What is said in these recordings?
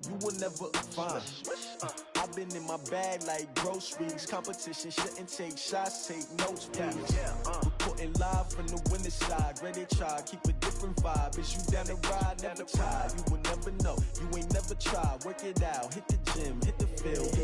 you will never find. I've been in my bag like groceries. Competition shouldn't take shots, take notes, please. Reporting live from the winning side. Ready to try, keep a different vibe. Is you down the ride, never tired. You will never know, you ain't never tried. Work it out, hit the gym, hit the field.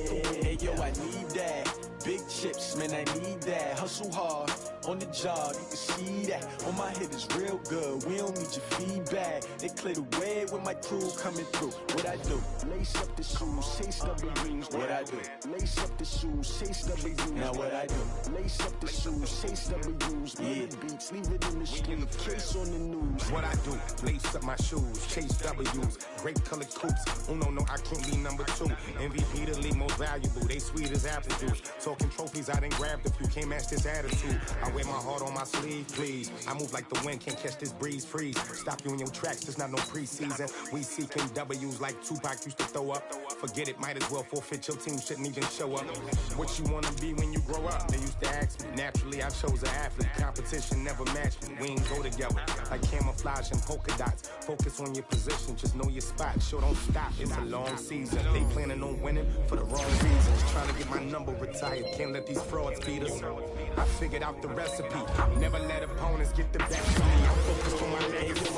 Hey yo, I need that. Big chips, man, I need that. Hustle hard, on the job, you can see that. On my hit is real good, we don't need your feedback. They clear the way with my crew coming through. What I do? Lace up the shoes, chase W's. What I do? Lace up the shoes, chase W's. Now what I do? Lace up the shoes, chase W's. Yeah, beats, leave it in the street, case on the news. What I do? Lace up my shoes, chase W's. Great colored coops. Oh no, I can't be number 2. MVP the league most valuable. They sweet as apple juice. Talking trophies, I done grabbed a few. Can't match this attitude. I wear my heart on my sleeve, please. I move like the wind, can't catch this breeze, freeze. Stop you in your tracks, there's not no preseason. We seeking W's like Tupac used to throw up. Forget it, might as well forfeit. Your team shouldn't even show up. What you wanna be when you grow up? They used to ask me. Naturally, I chose an athlete. Competition never matched me. We ain't go together like camouflage and polka dots. Focus on your position, just know your spot. Sure, don't stop. It's a long season. They planning on winning for the wrong reasons. Trying to get my number retired. Can't let these frauds beat us. I figured out the recipe. Never let opponents get the best of me. I'm focused on my legacy.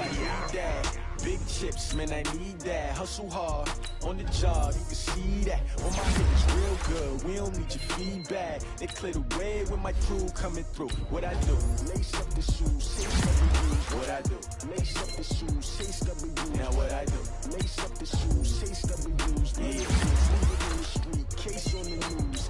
Big chips, man, I need that. Hustle hard, on the job, you can see that. On my hit is real good, we don't need your feedback. They clear the way with my crew coming through. What I do? Lace up the shoes, chase W's. What I do? Lace up the shoes, chase W's. Now what I do? Lace up the shoes, chase W's. Yeah, leave it in the street, case on the news.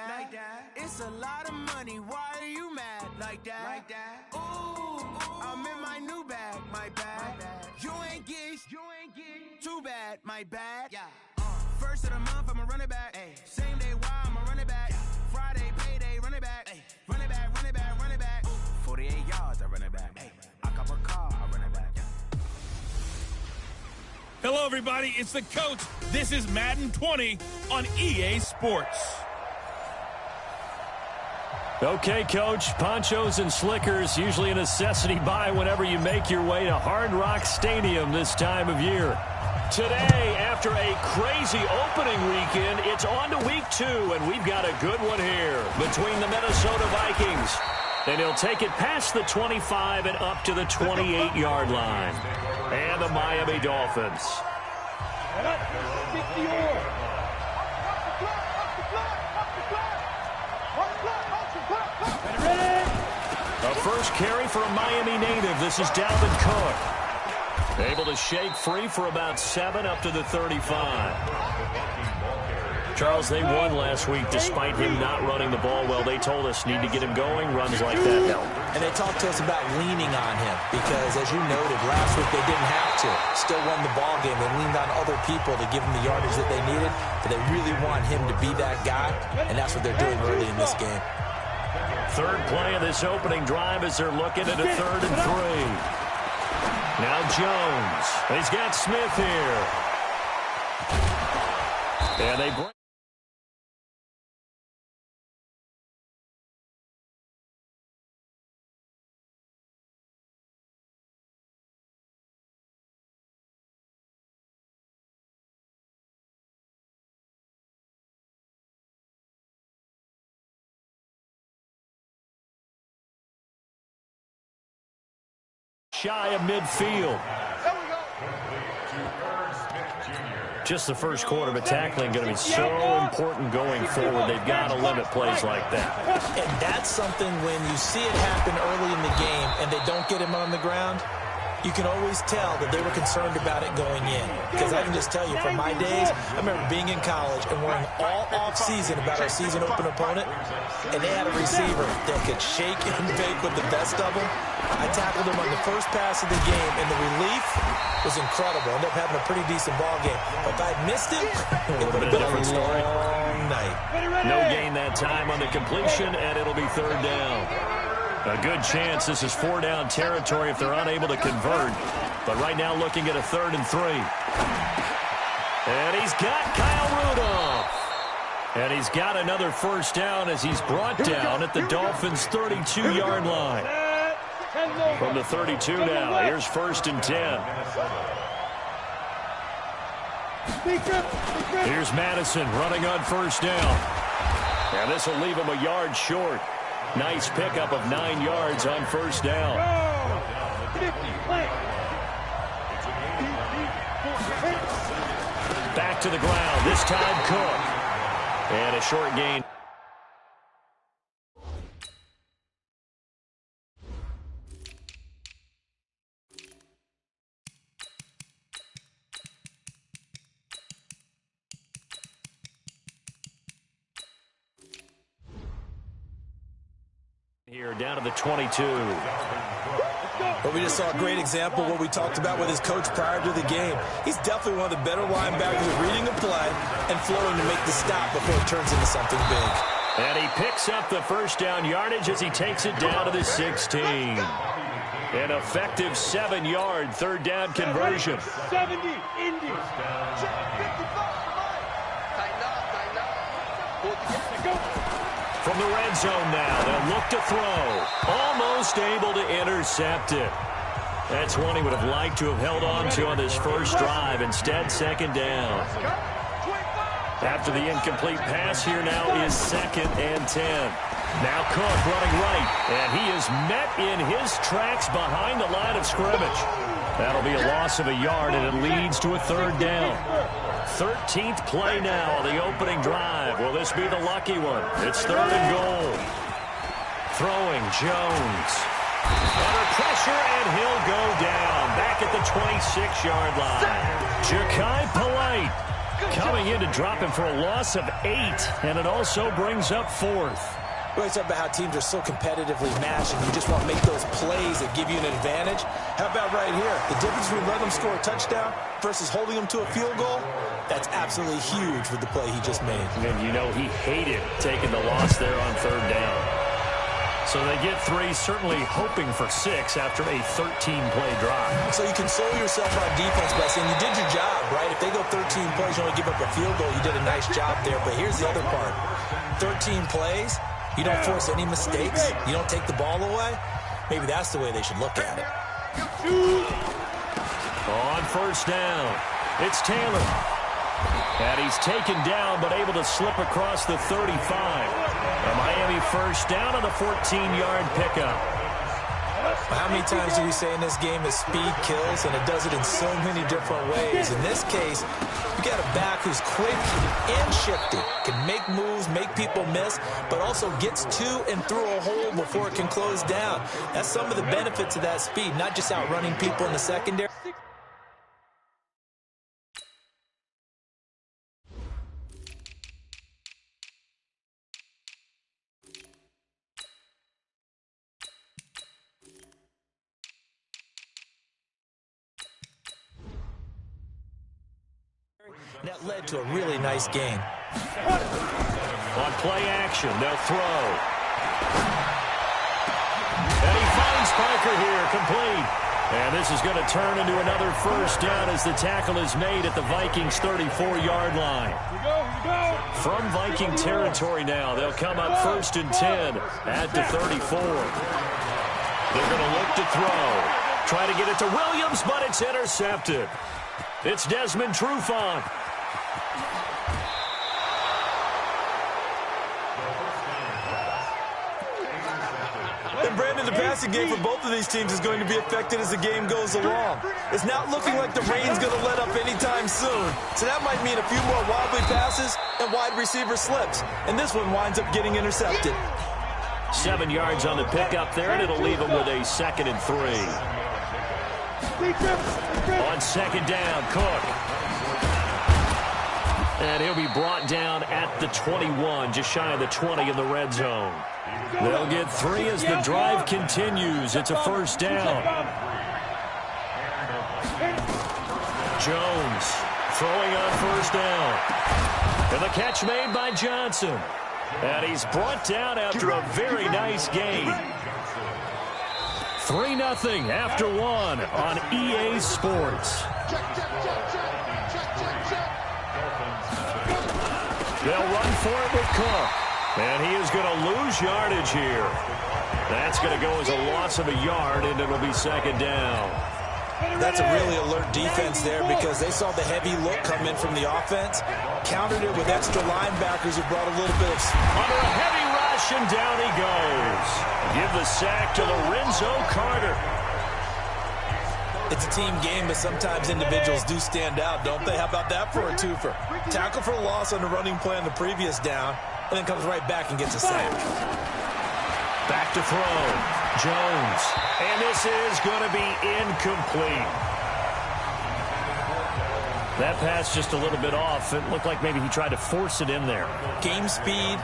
Like that. It's a lot of money. Why are you mad like that? Ooh, I'm in my new bag, my bad. You ain't get too bad, my bad. First of the month, I'ma run it back. Same day, why I'ma run it back. Friday, payday, run it back. Run it back, run it back, run it back. 48 yards, I run it back. I cop a car, I run it back. Hello, everybody. It's the coach. This is Madden 20 on EA Sports. Okay, Coach, ponchos and slickers, usually a necessity buy whenever you make your way to Hard Rock Stadium this time of year. Today, after a crazy opening weekend, it's on to week 2, and we've got a good one here between the Minnesota Vikings. And he'll take it past the 25 and up to the 28-yard line. And the Miami Dolphins. A first carry for a Miami native. This is Dalvin Cook. Able to shake free for about 7 up to the 35. Charles, they won last week despite him not running the ball well. They told us need to get him going. Runs like that help. And they talked to us about leaning on him because, as you noted, last week they didn't have to. Still won the ball game. They leaned on other people to give them the yardage that they needed, but they really want him to be that guy, and that's what they're doing early in this game. Third play of this opening drive as they're looking at a 3rd and 3. Now Jones. He's got Smith here. And they break. Shy of midfield. Just the first quarter, but tackling going to be so important going forward. They've got to limit plays like that. And that's something when you see it happen early in the game and they don't get him on the ground, you can always tell that they were concerned about it going in. Because I can just tell you, from my days, I remember being in college and worrying all off-season about our season open opponent, and they had a receiver that could shake and bake with the best of them. I tackled him on the first pass of the game, and the relief was incredible. Ended up having a pretty decent ball game. But if I'd missed him, it would have been a different story. Long night. No gain that time on the completion, and it'll be third down. A good chance this is 4-down territory if they're unable to convert. But right now looking at a 3rd and 3. And he's got Kyle Rudolph. And he's got another first down as he's brought down at the Dolphins' 32-yard line. From the 32 now, here's 1st and 10. Here's Madison running on first down. And this will leave him a yard short. Nice pickup of 9 yards on first down. Back to the ground, this time Cook. And a short gain. Here down to the 22. But we just saw a great example of what we talked about with his coach prior to the game. He's definitely one of the better linebackers at reading a play and flowing to make the stop before it turns into something big. And he picks up the first down yardage as he takes it down to the 16. An effective 7-yard 3rd down conversion. 70 Indies. From the red zone now, they'll look to throw. Almost able to intercept it. That's one he would have liked to have held on to on this first drive. Instead, 2nd down. After the incomplete pass, here now is 2nd and 10. Now Cook running right, and he is met in his tracks behind the line of scrimmage. That'll be a loss of a yard, and it leads to a 3rd down. 13th play now on the opening drive. Will this be the lucky one? It's 3rd and goal. Throwing Jones. Under pressure, and he'll go down. Back at the 26-yard line. Ja'Kai Polite coming in to drop him for a loss of 8, and it also brings up 4th. We always talk about how teams are so competitively matched, and you just want to make those plays that give you an advantage. How about right here? The difference between letting them score a touchdown versus holding them to a field goal, that's absolutely huge with the play he just made. And you know he hated taking the loss there on 3rd down. So they get 3, certainly hoping for 6 after a 13-play drive. So you console yourself on defense by saying you did your job, right? If they go 13 plays, you only give up a field goal, you did a nice job there. But here's the other part. 13 plays, you don't force any mistakes, you don't take the ball away. Maybe that's the way they should look at it. On first down, it's Taylor. And he's taken down, but able to slip across the 35. A Miami first down on the 14-yard pickup. How many times do we say in this game that speed kills, and it does it in so many different ways? In this case, you got a back who's quick and shifty, can make moves, make people miss, but also gets to and through a hole before it can close down. That's some of the benefits of that speed, not just outrunning people in the secondary. That led to a really nice game. On play action, they'll throw. And he finds Parker here, complete. And this is going to turn into another first down as the tackle is made at the Vikings' 34-yard line. From Viking territory now, they'll come up 1st and 10 at the 34. They're going to look to throw. Try to get it to Williams, but it's intercepted. It's Desmond Trufant. And Brandon, the passing game for both of these teams is going to be affected as the game goes along. It's not looking like the rain's going to let up anytime soon. So that might mean a few more wobbly passes and wide receiver slips. And this one winds up getting intercepted. 7 yards on the pickup there, and it'll leave them with a 2nd and 3. On second down, Cook. And he'll be brought down at the 21, just shy of the 20 in the red zone. They'll get 3 as the drive continues. It's a first down. Jones throwing on first down. And the catch made by Johnson. And he's brought down after a very nice gain. 3-0 after 1 on EA Sports. They'll run for it with Cook. And he is going to lose yardage here. That's going to go as a loss of a yard, and it'll be second down. That's a really alert defense there because they saw the heavy look come in from the offense, countered it with extra linebackers who brought a little bit of... Under a heavy rush, and down he goes. Give the sack to Lorenzo Carter. It's a team game, but sometimes individuals do stand out, don't they? How about that for a twofer? Tackle for a loss on the running play on the previous down, and then comes right back and gets a sack. Back to throw. Jones. And this is going to be incomplete. That pass just a little bit off. It looked like maybe he tried to force it in there. Game speed,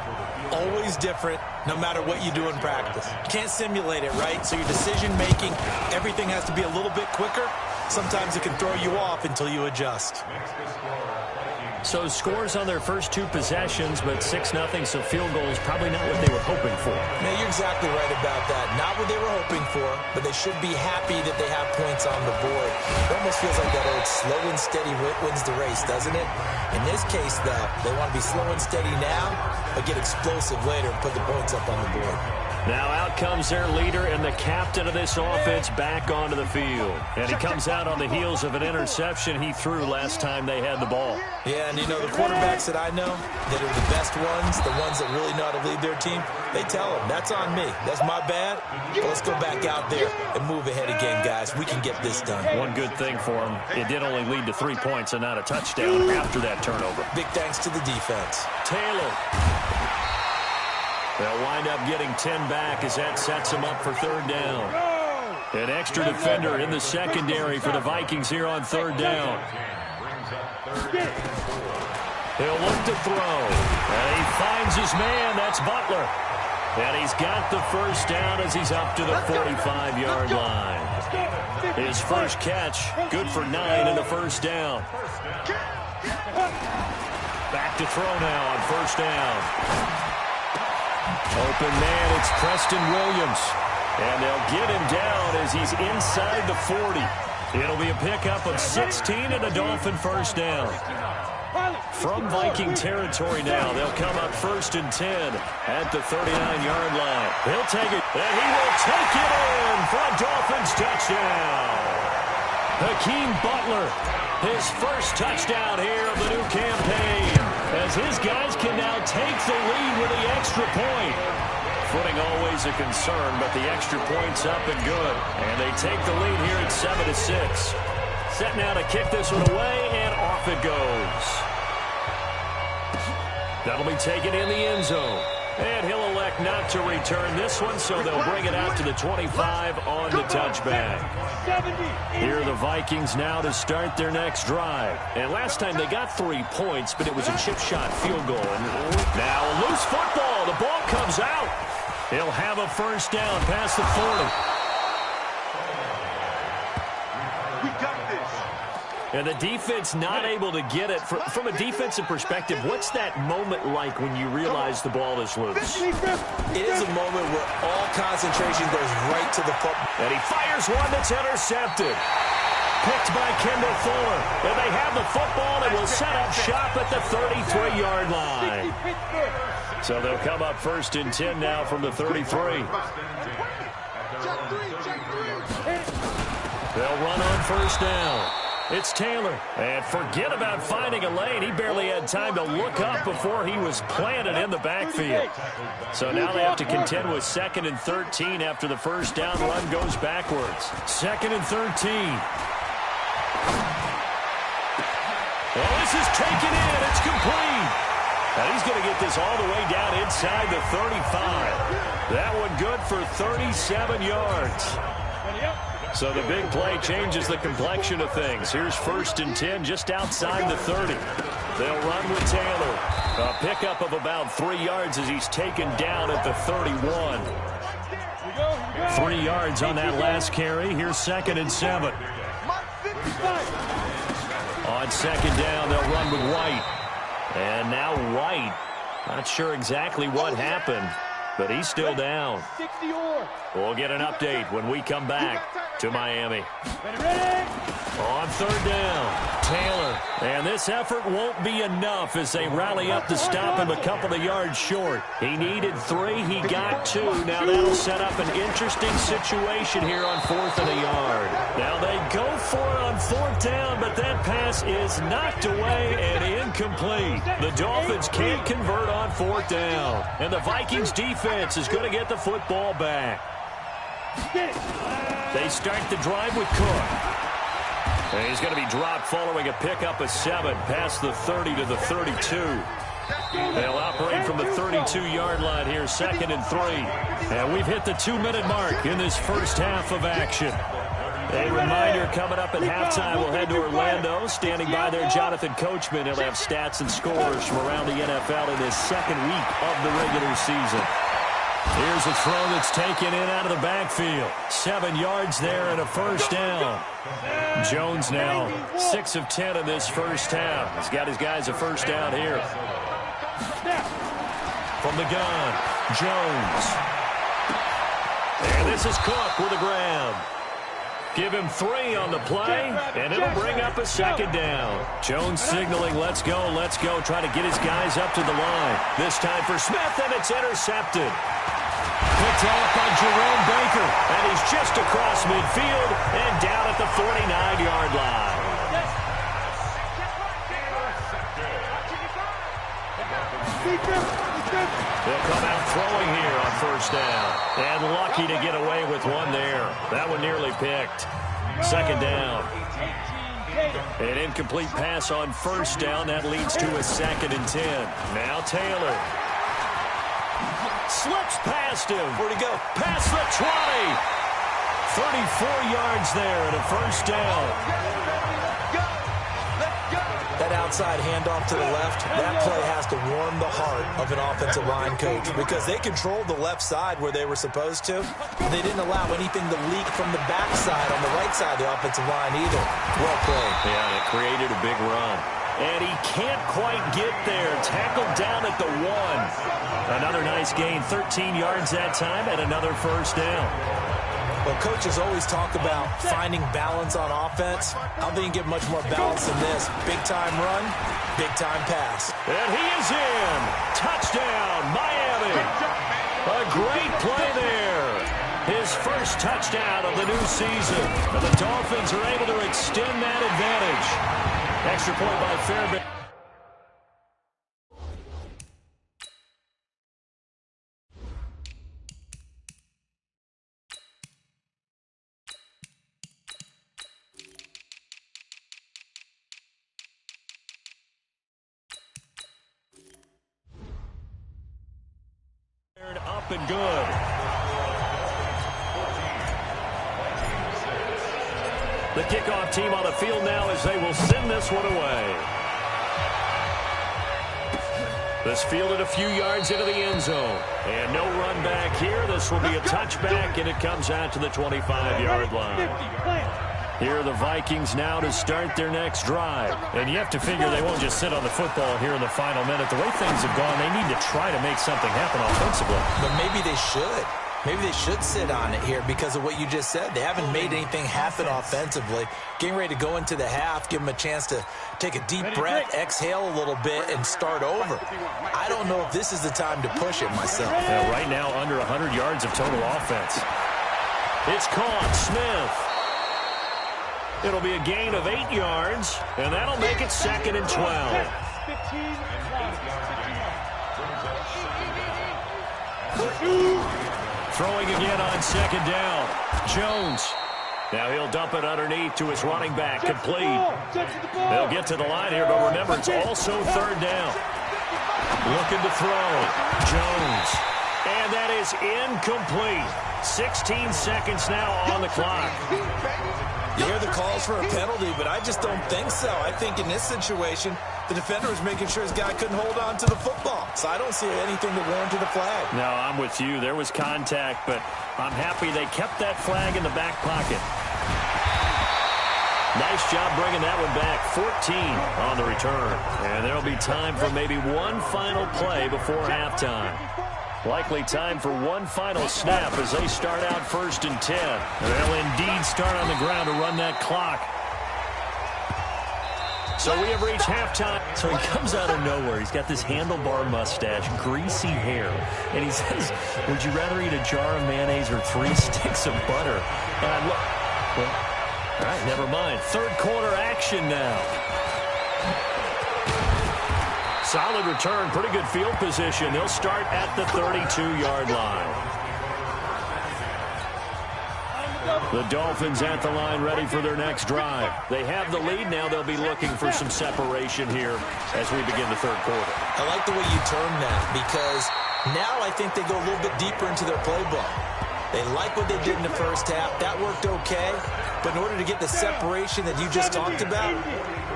always different, no matter what you do in practice. You can't simulate it, right? So your decision-making, everything has to be a little bit quicker. Sometimes it can throw you off until you adjust. So scores on their first 2 possessions, but 6-0, so field goal is probably not what they were hoping for. Yeah, you're exactly right about that. Not what they were hoping for, but they should be happy that they have points on the board. It almost feels like that old slow and steady wins the race, doesn't it? In this case, though, they want to be slow and steady now, but get explosive later and put the points up on the board. Now out comes their leader and the captain of this offense back onto the field. And he comes out on the heels of an interception he threw last time they had the ball. Yeah, and you know, the quarterbacks that I know that are the best ones, the ones that really know how to lead their team, they tell them, that's on me. That's my bad. But let's go back out there and move ahead again, guys. We can get this done. One good thing for him, it did only lead to 3 points and not a touchdown after that turnover. Big thanks to the defense. Taylor. They'll wind up getting 10 back as that sets them up for third down. An extra defender in the secondary for the Vikings here on third down. He'll look to throw. And he finds his man. That's Butler. And he's got the first down as he's up to the 45-yard line. His first catch, good for 9 in the first down. Back to throw now on first down. Open man, it's Preston Williams. And they'll get him down as he's inside the 40. It'll be a pickup of 16 and a Dolphin first down. From Viking territory now, they'll come up 1st and 10 at the 39-yard line. He'll take it, and he will take it in for a Dolphins touchdown. Hakeem Butler, his first touchdown here of the new campaign, as his guys can now take the lead with the extra point. Footing always a concern, but the extra point's up and good. And they take the lead here at 7-6. Set now to kick this one away, and off it goes. That'll be taken in the end zone. And he'll elect not to return this one, so they'll bring it out to the 25 on the touchback. Here are the Vikings now to start their next drive. And last time they got 3 points, but it was a chip shot field goal. And now a loose football. The ball comes out. He'll have a first down past the 40. And the defense not able to get it. From a defensive perspective, what's that moment like when you realize the ball is loose? It is a moment where all concentration goes right to the football. And he fires one that's intercepted. Picked by Kendall Fuller. And they have the football and will set up shop at the 33-yard line. So they'll come up 1st and 10 now from the 33. They'll run on first down. It's Taylor. And forget about finding a lane. He barely had time to look up before he was planted in the backfield. So now they have to contend with 2nd and 13 after the first down run goes backwards. 2nd and 13. Oh, this is taken in. It's complete. And he's going to get this all the way down inside the 35. That one good for 37 yards. So the big play changes the complexion of things. Here's 1st and 10 just outside the 30. They'll run with Taylor. A pickup of about 3 yards as he's taken down at the 31. 3 yards on that last carry. Here's 2nd and 7. On 2nd down, they'll run with White. And now White, not sure exactly what happened, but he's still down. We'll get an update when we come back to Miami. On 3rd down, Taylor. And this effort won't be enough as they rally up to stop him a couple of yards short. He needed 3. He got 2. Now that'll set up an interesting situation here on 4th and a yard. Now they go for it on 4th down, but that pass is knocked away and incomplete. The Dolphins can't convert on 4th down. And the Vikings defense is going to get the football back. They start the drive with Cook. And he's going to be dropped following a pickup of 7 past the 30 to the 32. They'll operate from the 32-yard line here, 2nd and 3. And we've hit the 2-minute mark in this first half of action. A reminder, coming up at halftime, we'll head to Orlando. Standing by there, Jonathan Coachman. He'll have stats and scores from around the NFL in his 2nd week of the regular season. Here's a throw that's taken in out of the backfield. 7 yards there and a 1st down. Jones now 6 of 10 in this first half. He's got his guys a 1st down here. From the gun, Jones. And this is Cook with a grab. Give him 3 on the play, and it'll bring up a 2nd down. Jones signaling, let's go, trying to get his guys up to the line. This time for Smith, and it's intercepted. Picked off by Jerome Baker, and he's just across midfield and down at the 49-yard line. They'll come out throwing here on 1st down. And lucky to get away with one there. That one nearly picked. 2nd down. An incomplete pass on 1st down. That leads to a 2nd and 10. Now Taylor. Slips past him. Where'd he go? Past the 20. 34 yards there and a 1st down. That outside handoff to the left, that play has to warm the heart of an offensive line coach because they controlled the left side where they were supposed to. They didn't allow anything to leak from the backside on the right side of the offensive line either. Well played. Yeah, and it created a big run. And he can't quite get there. Tackled down at the 1. Another nice gain, 13 yards that time, and another 1st down. Well, coaches always talk about finding balance on offense. I don't think you can get much more balance than this. Big-time run, big-time pass. And he is in. Touchdown, Miami. A great play there. His 1st touchdown of the new season. And the Dolphins are able to extend that advantage. Extra point by Fairbanks. Up and good. The kickoff team on the field now as they will send this one away. This fielded a few yards into the end zone. And no run back here. This will be a touchback, and it comes out to the 25-yard line. Here are the Vikings now to start their next drive. And you have to figure they won't just sit on the football here in the final minute. The way things have gone, they need to try to make something happen offensively. But maybe they should. Maybe they should sit on it here because of what you just said. They haven't made anything happen offensively. Getting ready to go into the half, give them a chance to take a deep breath, exhale a little bit, and start over. I don't know if this is the time to push it myself. Yeah, right now, under 100 yards of total offense. It's caught. Smith. It'll be a gain of 8 yards, and that'll make it 2nd and 12. Throwing again on 2nd down. Jones. Now he'll dump it underneath to his running back. Complete. They'll get to the line here, but remember, it's also 3rd down. Looking to throw. Jones. And that is incomplete. 16 seconds now on the clock. You hear the calls for a penalty, but I just don't think so. I think in this situation, the defender was making sure his guy couldn't hold on to the football. So I don't see anything that warranted a flag. No, I'm with you. There was contact, but I'm happy they kept that flag in the back pocket. Nice job bringing that one back. 14 on the return. And there'll be time for maybe one final play before halftime. Likely time for one final snap as they start out 1st and 10. They'll indeed start on the ground to run that clock. So we have reached halftime. So he comes out of nowhere. He's got this handlebar mustache, greasy hair. And he says, would you rather eat a jar of mayonnaise or 3 sticks of butter? And I look, well, all right, never mind. Third quarter action now. Solid return, pretty good field position. They'll start at the 32-yard line. The Dolphins at the line, ready for their next drive. They have the lead now. They'll be looking for some separation here as we begin the third quarter. I like the way you term that because now I think they go a little bit deeper into their playbook. They like what they did in the first half. That worked okay. But in order to get the separation that you just talked about,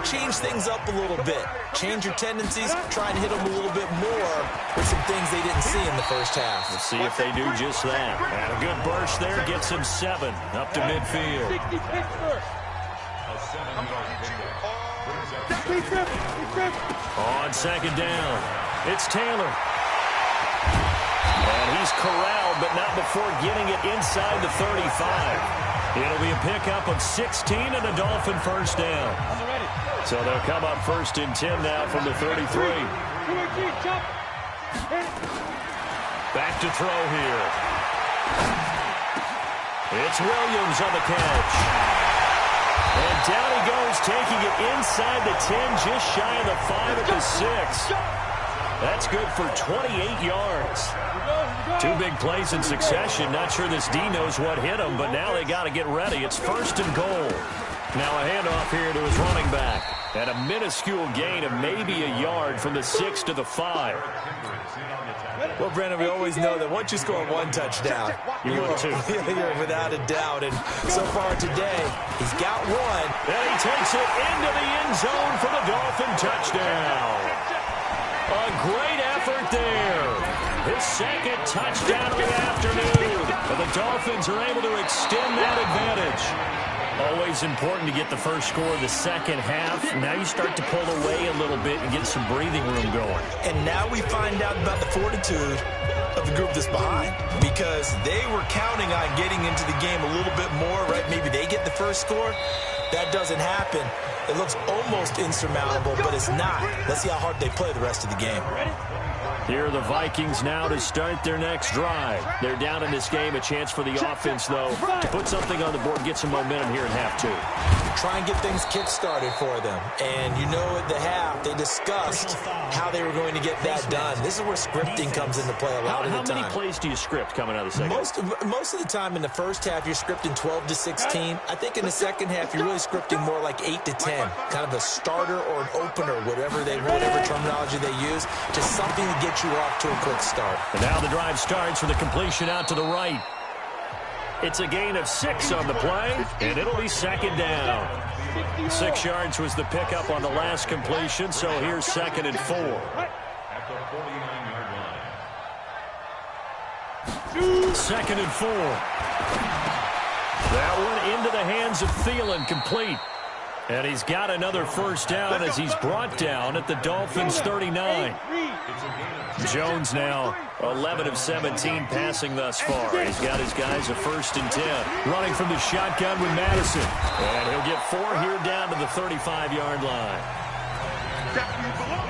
change things up a little bit. Change your tendencies. Try and hit them a little bit more with some things they didn't see in the first half. Let's see if they do just that. And a good burst there gets him 7 up to midfield. On second down, it's Taylor. And he's corralled, but not before getting it inside the 35. It'll be a pickup of 16 and a Dolphin first down. So they'll come up 1st and 10 now from the 33. Back to throw here. It's Williams on the catch. And down he goes, taking it inside the 10, just shy of the 5 at the 6. That's good for 28 yards. 2 big plays in succession. Not sure this D knows what hit him, but now they got to get ready. It's 1st and goal. Now a handoff here to his running back. And a minuscule gain of maybe a yard from the 6 to the 5. Well, Brandon, we always know that once you score 1 touchdown, you're without a doubt. And so far today, he's got 1. And he takes it into the end zone for the Dolphin touchdown. A great effort there. His 2nd touchdown of the afternoon. But the Dolphins are able to extend that advantage. Always important to get the first score of the second half. Now you start to pull away a little bit and get some breathing room going. And now we find out about the fortitude of the group that's behind, because they were counting on getting into the game a little bit more, right? Maybe they get the first score. That doesn't happen. It looks almost insurmountable, but it's not. Let's see how hard they play the rest of the game. Here are the Vikings now to start their next drive. They're down in this game. A chance for the offense, though, to put something on the board, get some momentum here in half 2. Try and get things kick-started for them. And you know at the half, they discussed how they were going to get that done. This is where scripting comes into play a lot of the time. How many plays do you script coming out of the second half? Most of the time in the first half, you're scripting 12 to 16. I think in the second half, you're really scripting more like 8 to 10. Kind of a starter or an opener, whatever terminology they use. Just something to get you off to a quick start. And now the drive starts with a completion out to the right. It's a gain of 6 on the play, and it'll be 2nd down. 6 yards was the pickup on the last completion, so here's 2nd and 4. Second and 4. That one into the hands of Thielen, complete. And he's got another first down as he's brought down at the Dolphins' 39. Jones now 11 of 17 passing thus far. He's got his guys a 1st and 10. Running from the shotgun with Madison. And he'll get 4 here down to the 35-yard line.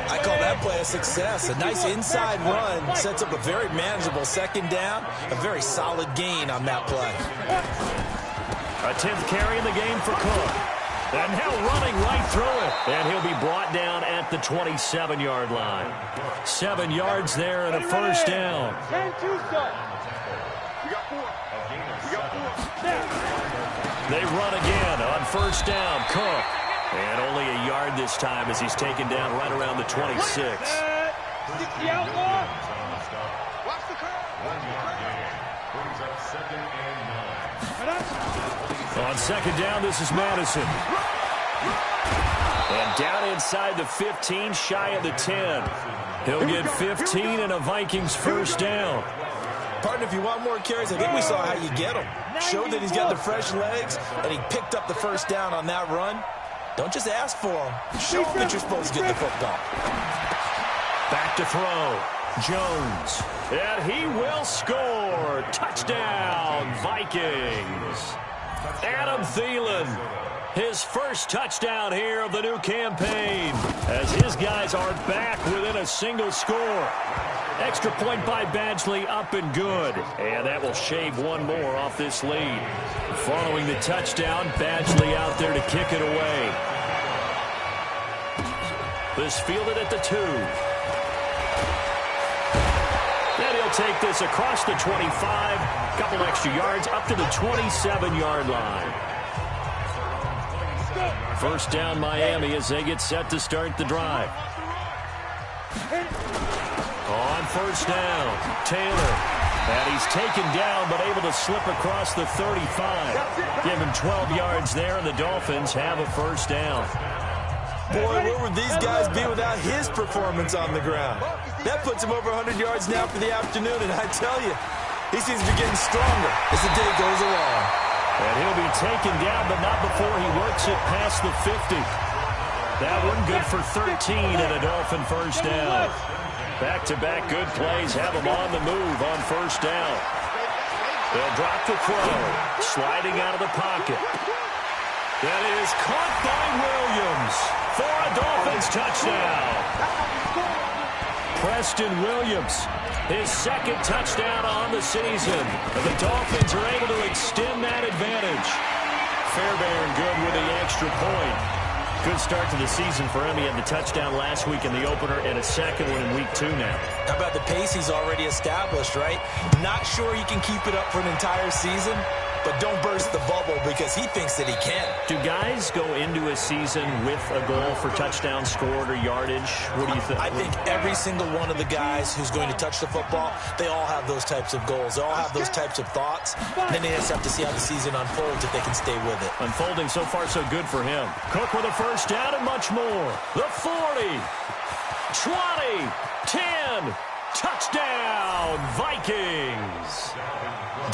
I call that play a success. A nice inside run sets up a very manageable 2nd down. A very solid gain on that play. A 10th carry in the game for Cook. And now running right through it. And he'll be brought down at the 27-yard line. 7 yards there and a first down. They run again on first down. Cook. And only a yard this time as he's taken down right around the 26. On second down, this is Madison. And down inside the 15, shy of the 10. He'll get 15 and a Vikings first down. Partner, if you want more carries, I think we saw how you get them. Showed that he's got the fresh legs, and he picked up the first down on that run. Don't just ask for them. Show him that you're supposed to get the football. Back to throw. Jones. And he will score. Touchdown, Vikings. Adam Thielen. His first touchdown here of the new campaign as his guys are back within a single score. Extra point by Badgley, up and good. And that will shave one more off this lead. Following the touchdown, Badgley out there to kick it away. This fielded at the 2. Then he'll take this across the 25. Couple extra yards up to the 27-yard line. First down, Miami, as they get set to start the drive. On first down, Taylor. And he's taken down, but able to slip across the 35. Give him 12 yards there, and the Dolphins have a first down. Boy, where would these guys be without his performance on the ground? That puts him over 100 yards now for the afternoon, and I tell you, he seems to be getting stronger as the day goes along. And he'll be taken down, but not before he works it past the 50. That one good for 13 and a Dolphin first down. Back-to-back good plays have him on the move on first down. They'll drop the throw, sliding out of the pocket. That is caught by Williams for a Dolphins touchdown. Preston Williams, his second touchdown on the season. And the Dolphins are able to extend that advantage. Fairbairn good with the extra point. Good start to the season for him. He had the touchdown last week in the opener and a second one in week 2 now. How about the pace he's already established, right? Not sure he can keep it up for an entire season, but don't burst the bubble because he thinks that he can. Do guys go into a season with a goal for touchdown scored or yardage? What do you think? I think every single one of the guys who's going to touch the football, they all have those types of goals. They all have those types of thoughts. Then they just have to see how the season unfolds if they can stay with it. Unfolding so far so good for him. Cook with a first down and much more. The 40, 20, 10, touchdown, Vikings.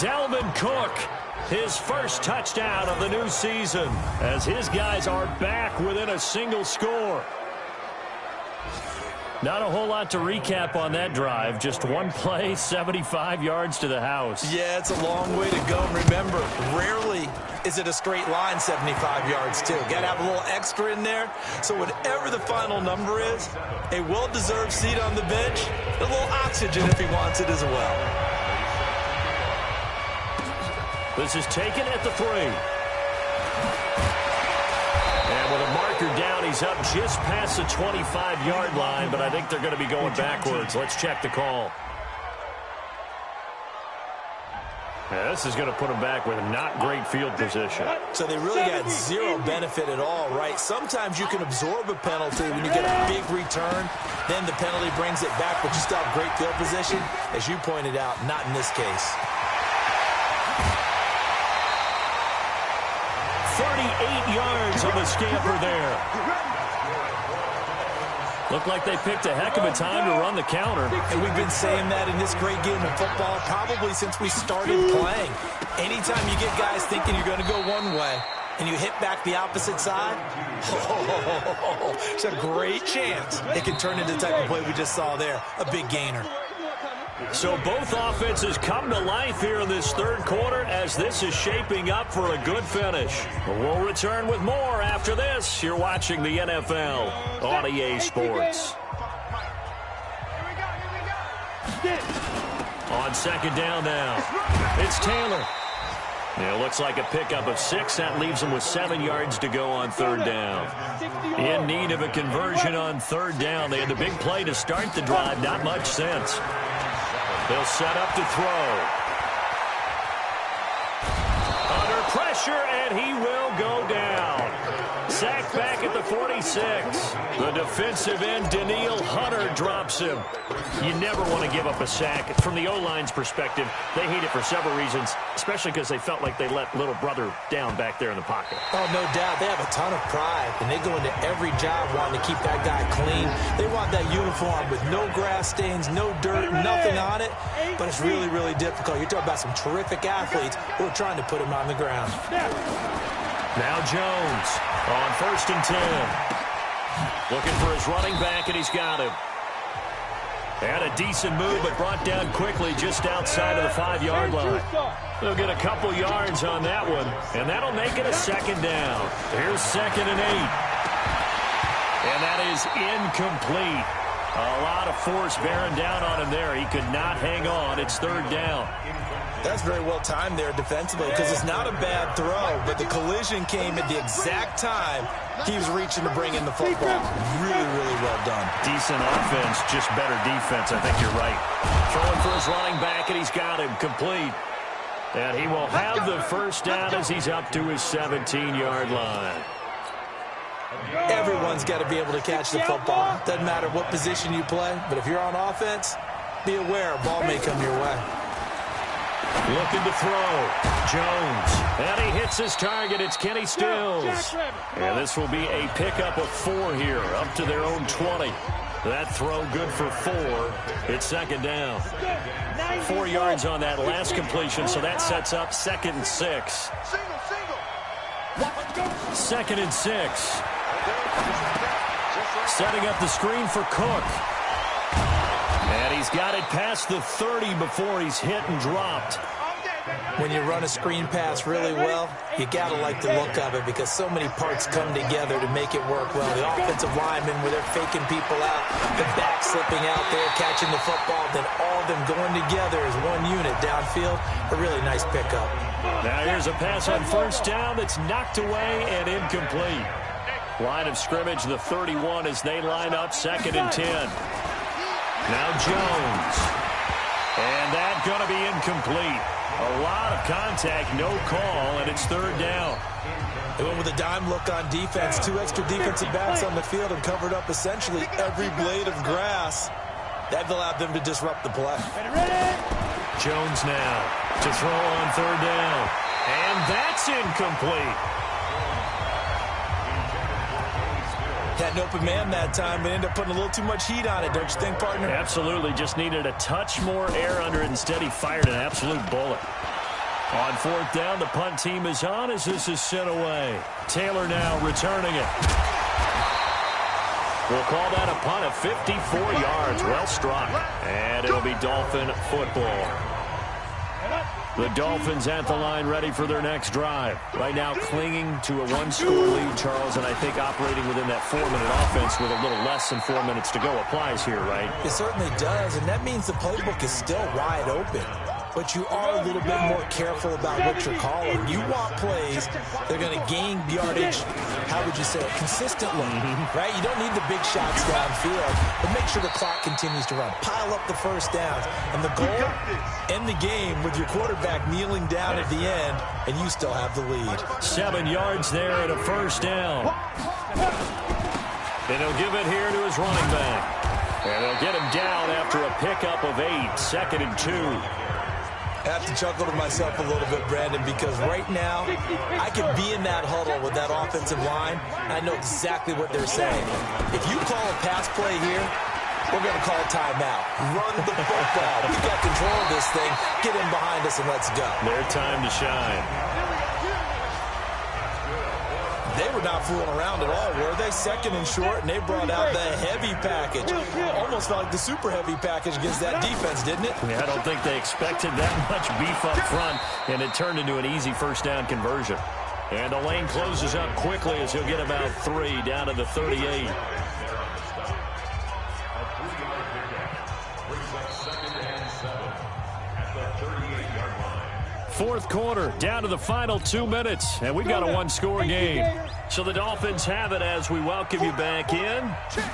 Dalvin Cook, his first touchdown of the new season as his guys are back within a single score. Not a whole lot to recap on that drive. Just one play, 75 yards to the house. Yeah, it's a long way to go. Remember, rarely is it a straight line 75 yards, too. Got to have a little extra in there. So whatever the final number is, a well-deserved seat on the bench, a little oxygen if he wants it as well. This is taken at the 3. And with a marker down, he's up just past the 25-yard line, but I think they're going to be going backwards. Let's check the call. Yeah, this is going to put him back with not great field position. So they really got zero benefit at all, right? Sometimes you can absorb a penalty when you get a big return. Then the penalty brings it back, but you still have great field position. As you pointed out, not in this case. 38 yards on the scamper there. Looked like they picked a heck of a time to run the counter. And we've been saying that in this great game of football probably since we started playing. Anytime you get guys thinking you're going to go one way and you hit back the opposite side, it's a great chance it can turn into the type of play we just saw there, a big gainer. So both offenses come to life here in this third quarter as this is shaping up for a good finish. We'll return with more after this. You're watching the NFL on EA Sports. On second down now, it's Taylor. It looks like a pickup of 6. That leaves them with 7 yards to go on third down. In need of a conversion on third down. They had the big play to start the drive. Not much sense. They'll set up to throw. Under pressure, and he will go down. Sacked back at the 46. The defensive end, Daniil Hunter, drops him. You never want to give up a sack. From the O-line's perspective, they hate it for several reasons, especially because they felt like they let little brother down back there in the pocket. Oh, no doubt. They have a ton of pride, and they go into every job wanting to keep that guy clean. They want that uniform with no grass stains, no dirt, nothing on it, but it's really, really difficult. You're talking about some terrific athletes who are trying to put him on the ground. Now Jones on 1st and 10. Looking for his running back, and he's got him. Had a decent move, but brought down quickly just outside of the 5-yard line. They'll get a couple yards on that one, and that'll make it a 2nd down. Here's 2nd and 8. And that is incomplete. A lot of force bearing down on him there. He could not hang on. It's 3rd down. That's very well timed there defensively because it's not a bad throw, but the collision came at the exact time he was reaching to bring in the football. Really, really well done. Decent offense, just better defense. I think you're right. Throwing for his running back, and he's got him complete. And he will have the 1st down as he's up to his 17-yard line. Everyone's got to be able to catch the football. Doesn't matter what position you play, but if you're on offense, be aware a ball may come your way. Looking to throw. Jones. And he hits his target. It's Kenny Stills. And this will be a pickup of 4 here, up to their own 20. That throw good for 4. It's 2nd down. 4 yards on that last completion, so that sets up 2nd and 6. 2nd and 6. Setting up the screen for Cook. And he's got it past the 30 before he's hit and dropped. When you run a screen pass really well, you got to like the look of it because so many parts come together to make it work well. The offensive linemen, where they're faking people out, the back slipping out there, catching the football, then all of them going together as one unit downfield. A really nice pickup. Now here's a pass on 1st down that's knocked away and incomplete. Line of scrimmage, the 31 as they line up, 2nd and 10. Now Jones. And that's going to be incomplete. A lot of contact, no call, and it's 3rd down. They went with a dime look on defense. 2 extra defensive backs on the field and covered up essentially every blade of grass. That allowed them to disrupt the play. Jones now to throw on 3rd down. And that's incomplete. Had an open man that time, but ended up putting a little too much heat on it, don't you think, partner? Absolutely. Just needed a touch more air under it. Instead, he fired an absolute bullet. On 4th down, the punt team is on as this is sent away. Taylor now returning it. We'll call that a punt of 54 yards. Well struck. And it'll be Dolphin football. The Dolphins at the line ready for their next drive. Right now clinging to a 1-score lead, Charles, and I think operating within that 4-minute offense with a little less than 4 minutes to go applies here, right? It certainly does, and that means the playbook is still wide open. But you are a little bit more careful about what you're calling. You want plays that are going to gain yardage, how would you say it, consistently, right? You don't need the big shots downfield, but make sure the clock continues to run. Pile up the 1st downs. And the goal, end the game with your quarterback kneeling down at the end, and you still have the lead. 7 yards there and a 1st down. And he'll give it here to his running back. And they'll get him down after a pickup of 8, 2nd and 2. I have to chuckle to myself a little bit, Brandon, because right now I could be in that huddle with that offensive line, and I know exactly what they're saying. If you call a pass play here, we're going to call timeout. Run the football. We've got control of this thing. Get in behind us and let's go. Their time to shine. They were not fooling around at all, were they? 2nd and short, and they brought out the heavy package. Almost felt like the super heavy package against that defense, didn't it? Yeah, I don't think they expected that much beef up front, and it turned into an easy 1st down conversion. And the lane closes up quickly as he'll get about 3 down to the 38. 4th quarter, down to the final 2 minutes, and we've got a 1-score game. So the Dolphins have it as we welcome you back in.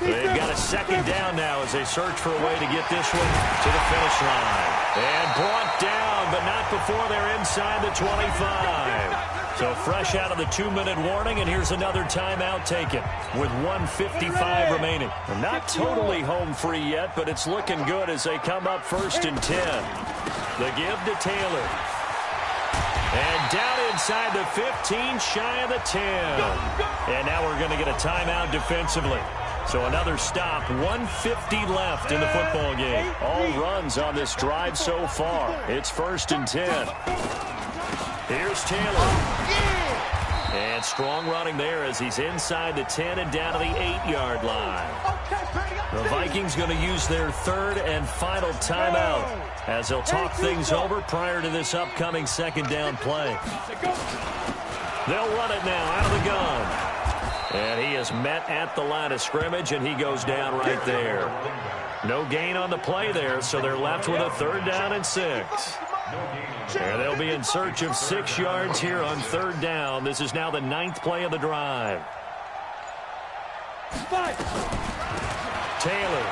They've got a 2nd down now as they search for a way to get this one to the finish line. And brought down, but not before they're inside the 25. So fresh out of the 2-minute warning, and here's another timeout taken with 1:55 remaining. Not totally home free yet, but it's looking good as they come up 1st and 10. The give to Taylor. And down inside the 15, shy of the 10. And now we're going to get a timeout defensively. So another stop, 1:50 left in the football game. All runs on this drive so far. It's 1st and 10. Here's Taylor. And strong running there as he's inside the 10 and down to the 8-yard line. The Vikings going to use their 3rd and final timeout as they'll talk things over prior to this upcoming 2nd down play. They'll run it now out of the gun. And he is met at the line of scrimmage, and he goes down right there. No gain on the play there, so they're left with a 3rd down and 6. And they'll be in search of 6 yards here on 3rd down. This is now the 9th play of the drive. Taylor.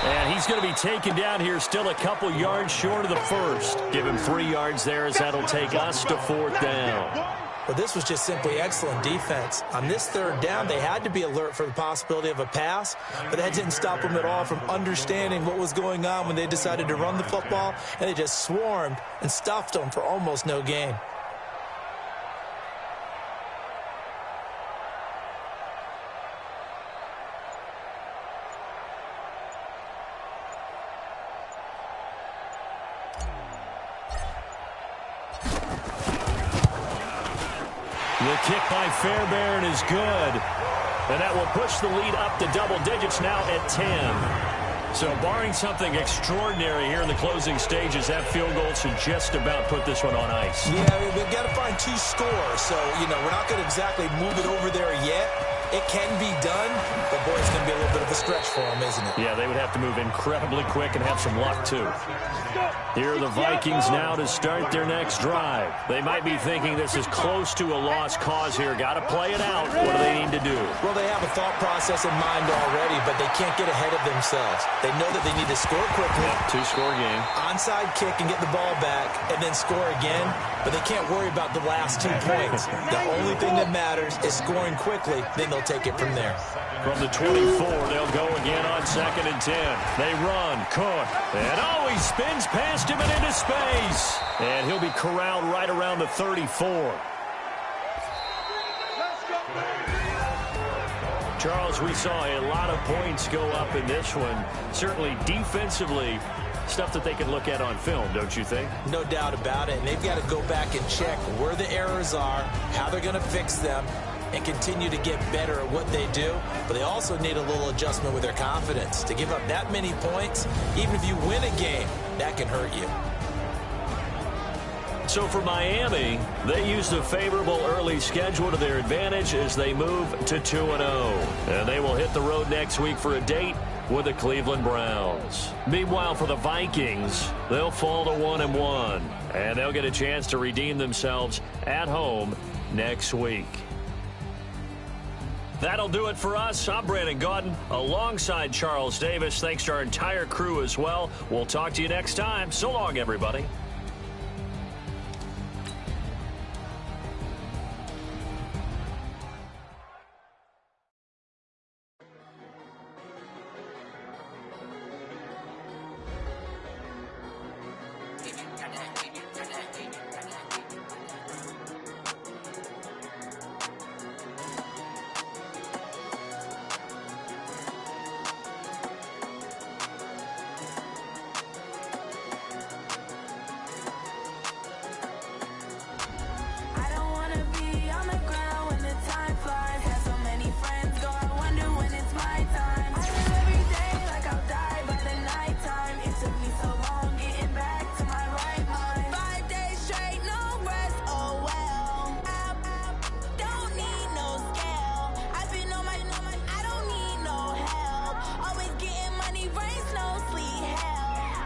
And he's going to be taken down here still a couple yards short of the 1st. Give him 3 yards there as that'll take us to 4th down. Well, this was just simply excellent defense. On this 3rd down, they had to be alert for the possibility of a pass, but that didn't stop them at all from understanding what was going on when they decided to run the football, and they just swarmed and stuffed them for almost no gain. The kick by Fairbairn is good. And that will push the lead up to double digits now at 10. So barring something extraordinary here in the closing stages, that field goal should just about put this one on ice. Yeah, we've got to find 2 scores. So, we're not going to exactly move it over there yet. It can be done, but, boy, it's going to be a little bit of a stretch for them, isn't it? Yeah, they would have to move incredibly quick and have some luck, too. Here are the Vikings now to start their next drive. They might be thinking this is close to a lost cause here. Got to play it out. What do they need to do? Well, they have a thought process in mind already, but they can't get ahead of themselves. They know that they need to score quickly. Yep, 2-score game. Onside kick and get the ball back and then score again, but they can't worry about the last 2 points. The only thing that matters is scoring quickly, then they'll take it from there. From the 24, they'll go again on 2nd and 10. They run, Cook, and he spins past him and into space. And he'll be corralled right around the 34. Charles, we saw a lot of points go up in this one. Certainly defensively, stuff that they can look at on film, don't you think? No doubt about it. And they've got to go back and check where the errors are, how they're going to fix them, and continue to get better at what they do. But they also need a little adjustment with their confidence. To give up that many points, even if you win a game, that can hurt you. So for Miami, they used a favorable early schedule to their advantage as they move to 2-0. And they will hit the road next week for a date with the Cleveland Browns. Meanwhile, for the Vikings, they'll fall to 1-1. And they'll get a chance to redeem themselves at home next week. That'll do it for us. I'm Brandon Gaudin alongside Charles Davis. Thanks to our entire crew as well. We'll talk to you next time. So long, everybody.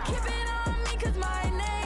Keep it on me 'cause my name